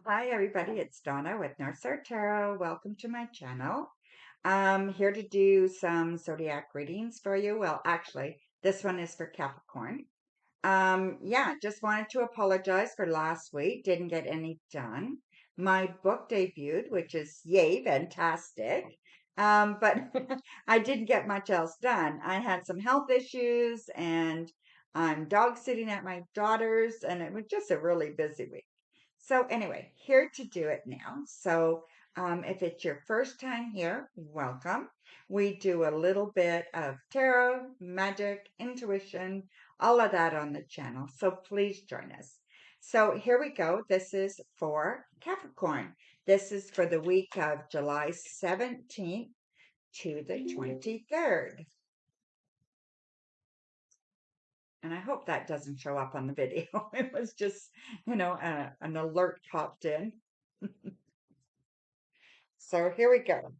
Hi, everybody. It's Donna with Northstar Tarot. Welcome to my channel. I'm here to do some zodiac readings for you. Well, actually, this one is for Capricorn. Yeah, just wanted to apologize for last week. Didn't get any done. My book debuted, which is yay, fantastic. But I didn't get much else done. I had some health issues and I'm dog sitting at my daughter's, and it was just a really busy week. So anyway, here to do it now. So if it's your first time here, welcome. We do a little bit of tarot, magic, intuition, all of that on the channel. So please join us. So here we go. This is for Capricorn. This is for the week of July 17th to the 23rd. And I hope that doesn't show up on the video. It was just, an alert popped in. So here we go.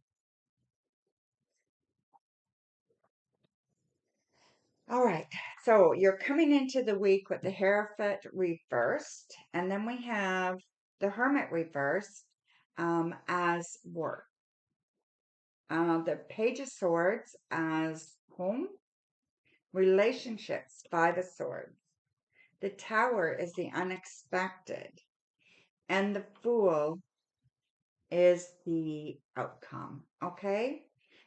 All right. So you're coming into the week with the Hierophant reversed, and then we have the Hermit reversed as work. The Page of Swords as home, relationships, Five of Swords. The Tower is the unexpected, and the Fool is the outcome. Okay.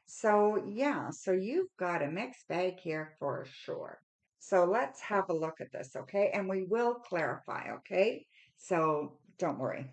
So, yeah, so you've got a mixed bag here for sure. So let's have a look at this, okay? And we will clarify, okay? So don't worry.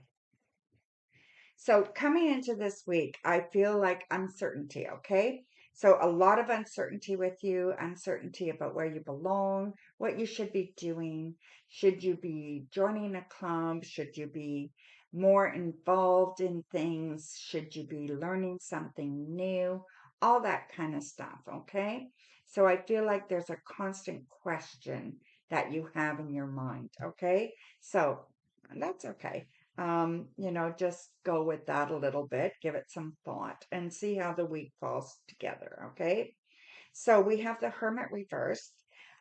So coming into this week, I feel like uncertainty, okay? So a lot of uncertainty with you, uncertainty about where you belong, what you should be doing. Should you be joining a club? Should you be more involved in things? Should you be learning something new? All that kind of stuff, okay? So I feel like there's a constant question that you have in your mind, okay? So that's okay. Just go with that a little bit, give it some thought, and see how the week falls together, okay? So we have the Hermit reversed.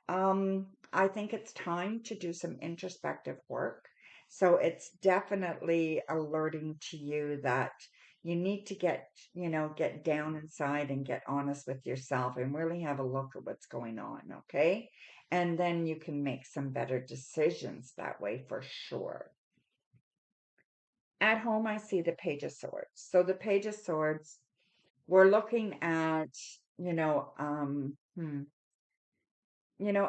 I think it's time to do some introspective work. So it's definitely alerting to you that you need to get down inside and get honest with yourself and really have a look at what's going on, okay? And then you can make some better decisions that way for sure. At home, I see the Page of Swords. So the Page of Swords, we're looking at, you know, um, hmm,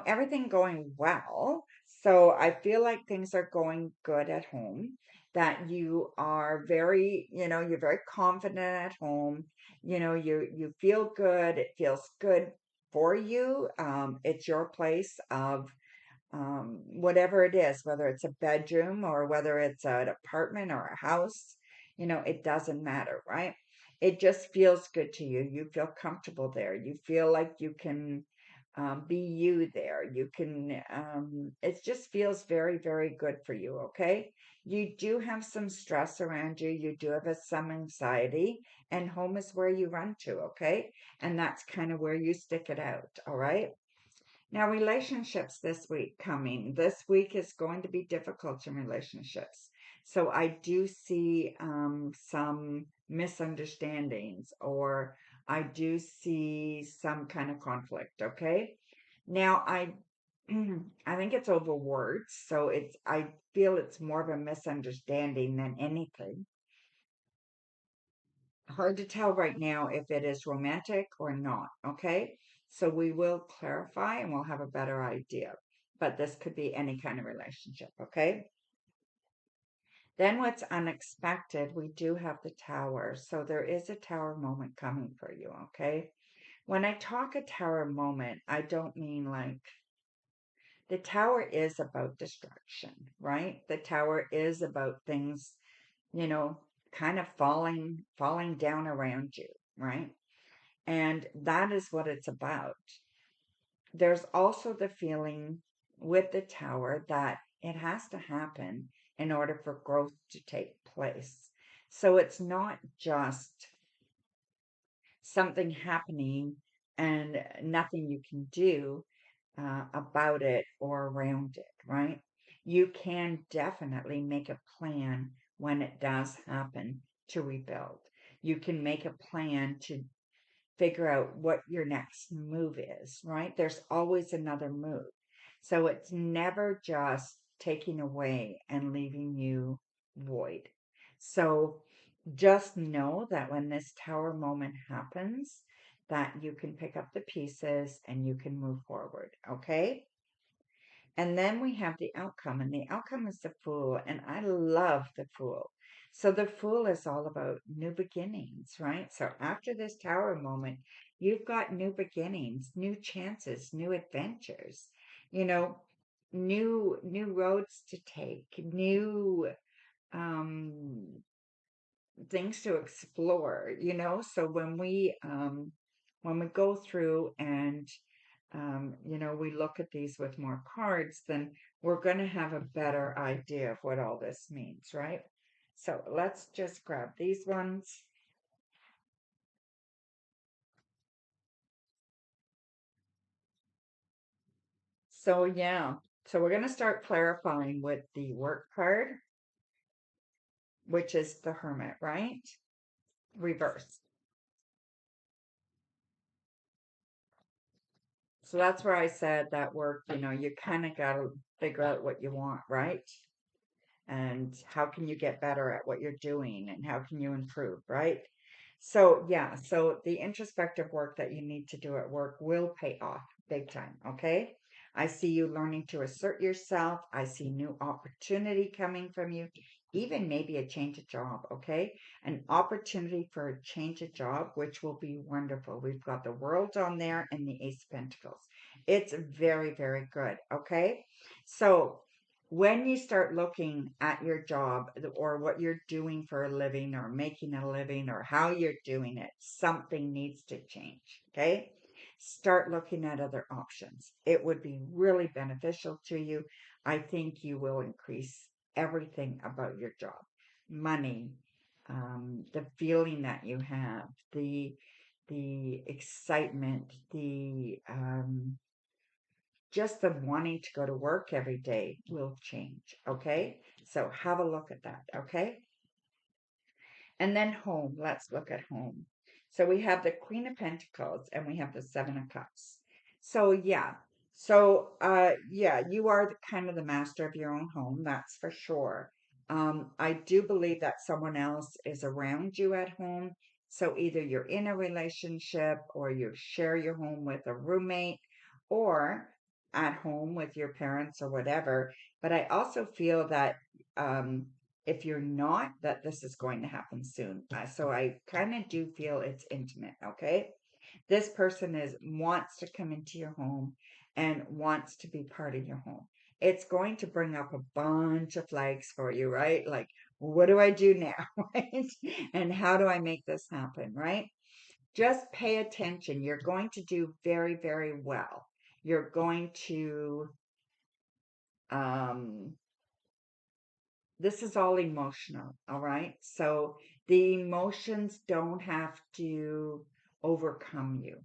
everything going well. So I feel like things are going good at home, that you are very, you're very confident at home. You feel good. It feels good for you. It's your place of whatever it is, whether it's a bedroom or whether it's an apartment or a house, it doesn't matter, right? It just feels good to you. You feel comfortable there. You feel like you can be you there. It just feels very, very good for you, okay? You do have some stress around you. You do have some anxiety, and home is where you run to, okay? And that's kind of where you stick it out, all right? Now, relationships this week coming. This week is going to be difficult in relationships. So I do see some misunderstandings, or I do see some kind of conflict, okay? Now, I think it's over words, so I feel it's more of a misunderstanding than anything. Hard to tell right now if it is romantic or not, okay? So we will clarify and we'll have a better idea. But this could be any kind of relationship, okay? Then what's unexpected, we do have the tower. So there is a tower moment coming for you, okay? When I talk a tower moment, I don't mean like the tower is about destruction, right? The tower is about things, you know, kind of falling down around you, right? And that is what it's about. There's also the feeling with the tower that it has to happen in order for growth to take place. So it's not just something happening and nothing you can do about it or around it, right? You can definitely make a plan when it does happen to rebuild. You can make a plan to figure out what your next move is, right? There's always another move. So it's never just taking away and leaving you void. So just know that when this tower moment happens, that you can pick up the pieces and you can move forward, okay? And then we have the outcome, and the outcome is the Fool, and I love the Fool. So the Fool is all about new beginnings, right? So after this tower moment, you've got new beginnings, new chances, new adventures, you know, new roads to take, new um things to explore, so when we go through and we look at these with more cards, then we're going to have a better idea of what all this means, right? So let's just grab these ones. So yeah, so we're going to start clarifying with the work card, which is the Hermit, right? Reverse. So that's where I said that work, you kind of got to figure out what you want, right? And how can you get better at what you're doing and how can you improve, right? So yeah, so the introspective work that you need to do at work will pay off big time, okay? I see you learning to assert yourself. I see new opportunity coming from you, even maybe a change of job, okay? An opportunity for a change of job, which will be wonderful. We've got the World on there and the Ace of Pentacles. It's very, very good, okay? So when you start looking at your job or what you're doing for a living or making a living or how you're doing it, something needs to change. Okay. Start looking at other options. It would be really beneficial to you. I think you will increase everything about your job, money, the feeling that you have, the excitement, the just the wanting to go to work every day will change. Okay. So have a look at that. Okay. And then home. Let's look at home. So we have the Queen of Pentacles and we have the Seven of Cups. So yeah. So you are kind of the master of your own home, that's for sure. I do believe that someone else is around you at home. So either you're in a relationship or you share your home with a roommate or at home with your parents or whatever. But I also feel that um if you're not, that this is going to happen soon. So I kind of do feel it's intimate, okay? This person is wants to come into your home and wants to be part of your home. It's going to bring up a bunch of flags for you, right? Like, what do I do now, right? And how do I make this happen, right? Just pay attention. You're going to do very, very well. You're going to um this is all emotional, all right? So the emotions don't have to overcome you.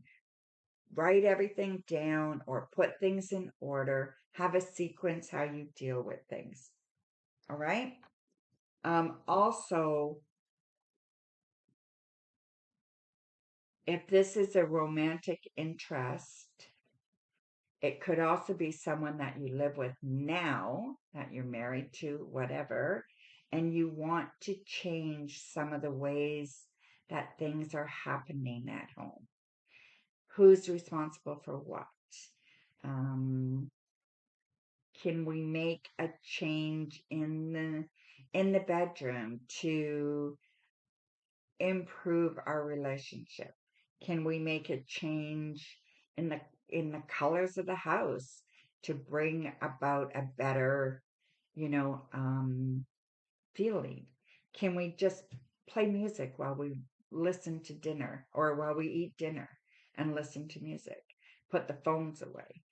Write everything down or put things in order. Have a sequence how you deal with things, all right? Also, if this is a romantic interest, it could also be someone that you live with now, that you're married to, whatever, and you want to change some of the ways that things are happening at home. Who's responsible for what? Um, can we make a change in the bedroom to improve our relationship? Can we make a change in the colors of the house to bring about a better, you know, feeling? Can we just play music while we listen to dinner or while we eat dinner and listen to music? Put the phones away.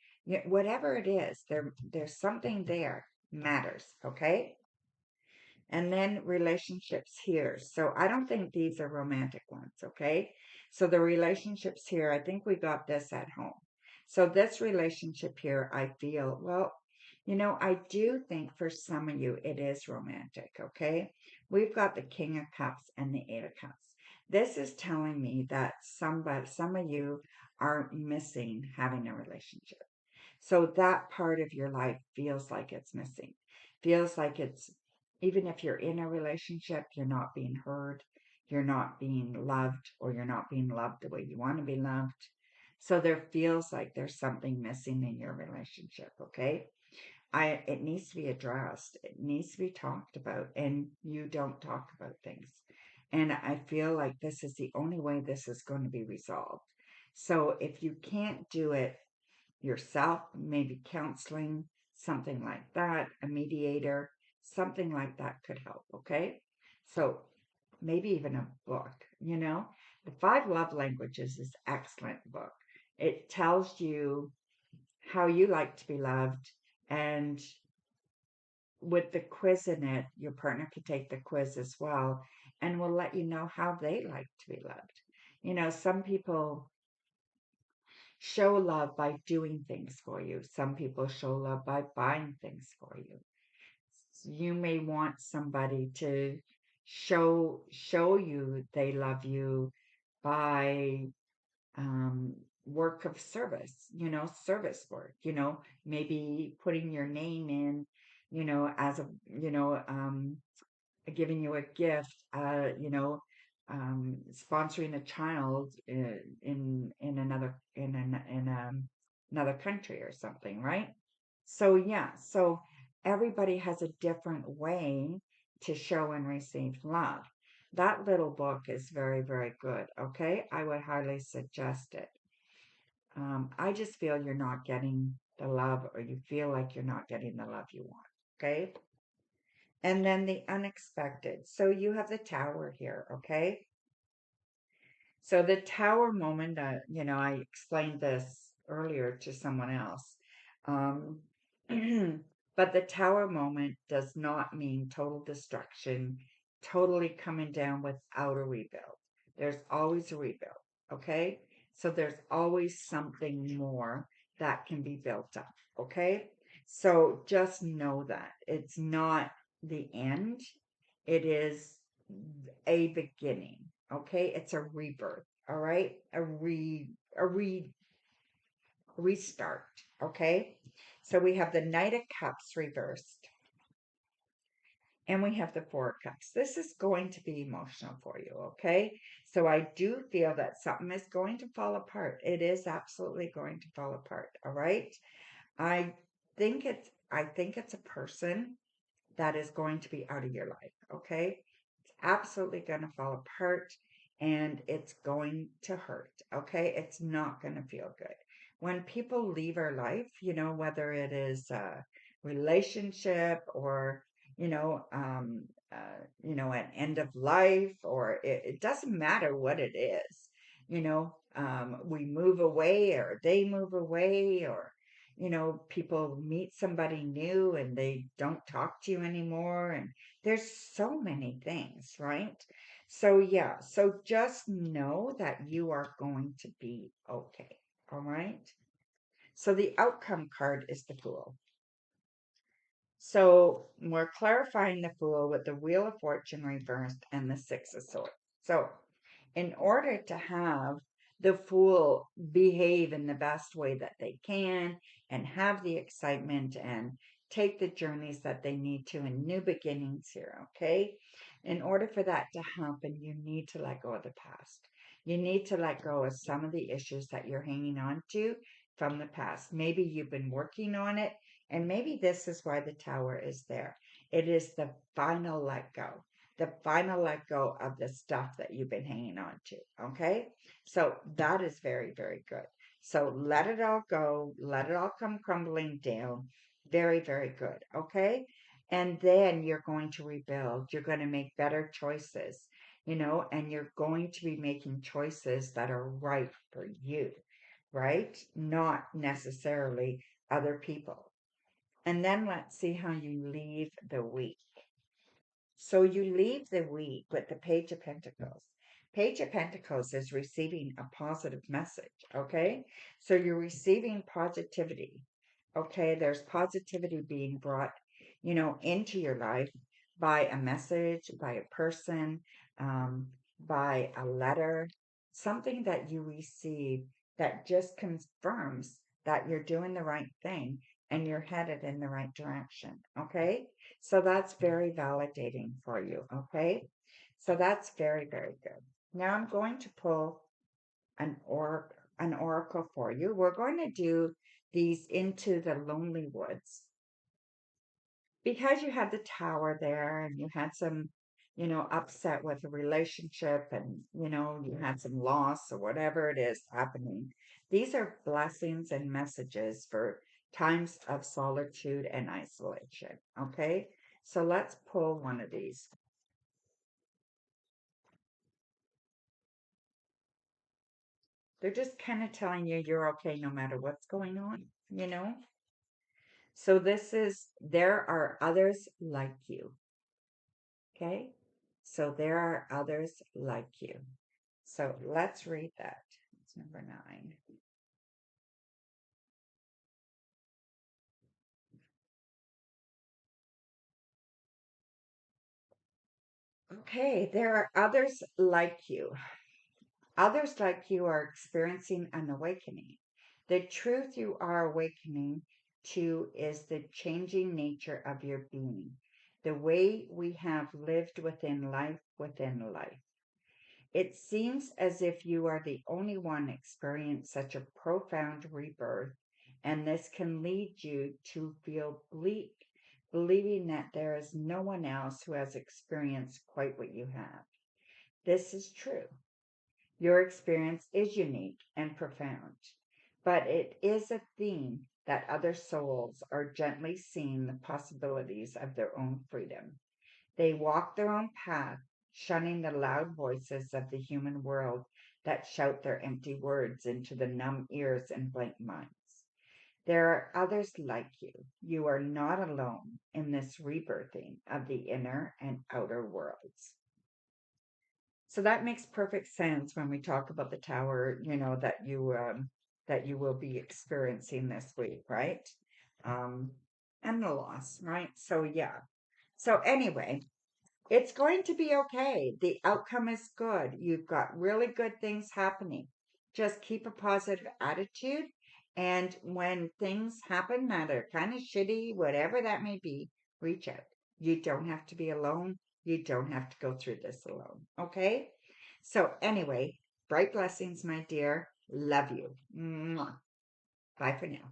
Whatever it is, there's something there matters, okay? And then relationships here. So I don't think these are romantic ones, okay? So the relationships here, I think we got this at home. So this relationship here, I feel, well, I do think for some of you it is romantic, okay? We've got the King of Cups and the Eight of Cups. This is telling me that some of you are missing having a relationship. So that part of your life feels like it's missing. Feels like it's, even if you're in a relationship, you're not being heard, you're not being loved, or you're not being loved the way you want to be loved. So there feels like there's something missing in your relationship, okay? It needs to be addressed. It needs to be talked about, and you don't talk about things. And I feel like this is the only way this is going to be resolved. So if you can't do it yourself, maybe counseling, something like that, a mediator, something like that could help, okay? So maybe even a book. The Five Love Languages is an excellent book. It tells you how you like to be loved, and with the quiz in it, your partner could take the quiz as well and will let you know how they like to be loved. Some people show love by doing things for you. Some people show love by buying things for you. You may want somebody to show you they love you by work of service, service work, maybe putting your name in, as a, giving you a gift, sponsoring a child in another country or something, right? So yeah, so everybody has a different way to show and receive love. That little book is very, very good. Okay, I would highly suggest it. I just feel you're not getting the love, or you feel like you're not getting the love you want. Okay. And then the unexpected. So you have the tower here, okay? So the tower moment, I explained this earlier to someone else. Um, but the tower moment does not mean total destruction, totally coming down without a rebuild. There's always a rebuild, okay? So there's always something more that can be built up, okay? So just know that it's not the end, it is a beginning. Okay, it's a rebirth. All right, a restart. Okay, so we have the Knight of Cups reversed, and we have the Four of Cups. This is going to be emotional for you. Okay, so I do feel that something is going to fall apart. It is absolutely going to fall apart. All right, I I think it's a person that is going to be out of your life. Okay, absolutely going to fall apart, and it's going to hurt. Okay. It's not going to feel good. When people leave our life, whether it is a relationship or, an end of life, or it doesn't matter what it is, we move away or they move away, or, people meet somebody new and they don't talk to you anymore. And there's so many things, right? So, yeah, so just know that you are going to be okay. All right. So, the outcome card is the Fool. So, we're clarifying the Fool with the Wheel of Fortune reversed and the Six of Swords. So, in order to have the Fool behave in the best way that they can and have the excitement and take the journeys that they need to and new beginnings here, okay? In order for that to happen, you need to let go of the past. You need to let go of some of the issues that you're hanging on to from the past. Maybe you've been working on it, and maybe this is why the tower is there. It is the final let go, the final let go of the stuff that you've been hanging on to. Okay. So that is very, very good. So let it all go. Let it all come crumbling down. Very, very good. Okay. And then you're going to rebuild. You're going to make better choices, and you're going to be making choices that are right for you, right? Not necessarily other people. And then let's see how you leave the week. So you leave the week with the Page of Pentacles. Page of Pentacles is receiving a positive message, okay? So you're receiving positivity. Okay, there's positivity being brought, into your life by a message, by a person, um, by a letter, something that you receive that just confirms that you're doing the right thing and you're headed in the right direction. Okay, so that's very validating for you. Okay, so that's very, very good. Now I'm going to pull an oracle for you. We're going to do these into the lonely woods because you had the tower there and you had some, upset with a relationship and, you had some loss or whatever it is happening. These are blessings and messages for times of solitude and isolation. Okay. So let's pull one of these. They're just kind of telling you you're okay no matter what's going on. So this is, there are others like you. Okay. So there are others like you. So let's read that. It's number 9. Okay. There are others like you. Others like you are experiencing an awakening. The truth you are awakening to is the changing nature of your being, the way we have lived within life. It seems as if you are the only one experiencing such a profound rebirth, and this can lead you to feel bleak, believing that there is no one else who has experienced quite what you have. This is true. Your experience is unique and profound, but it is a theme that other souls are gently seeing the possibilities of their own freedom. They walk their own path, shunning the loud voices of the human world that shout their empty words into the numb ears and blank minds. There are others like you. You are not alone in this rebirthing of the inner and outer worlds. So that makes perfect sense when we talk about the tower, that you will be experiencing this week, right? Um, and the loss, right? So yeah. So anyway, it's going to be okay. The outcome is good. You've got really good things happening. Just keep a positive attitude. And when things happen that are kind of shitty, whatever that may be, reach out. You don't have to be alone. You don't have to go through this alone. Okay? So, anyway, bright blessings, my dear. Love you. Mwah. Bye for now.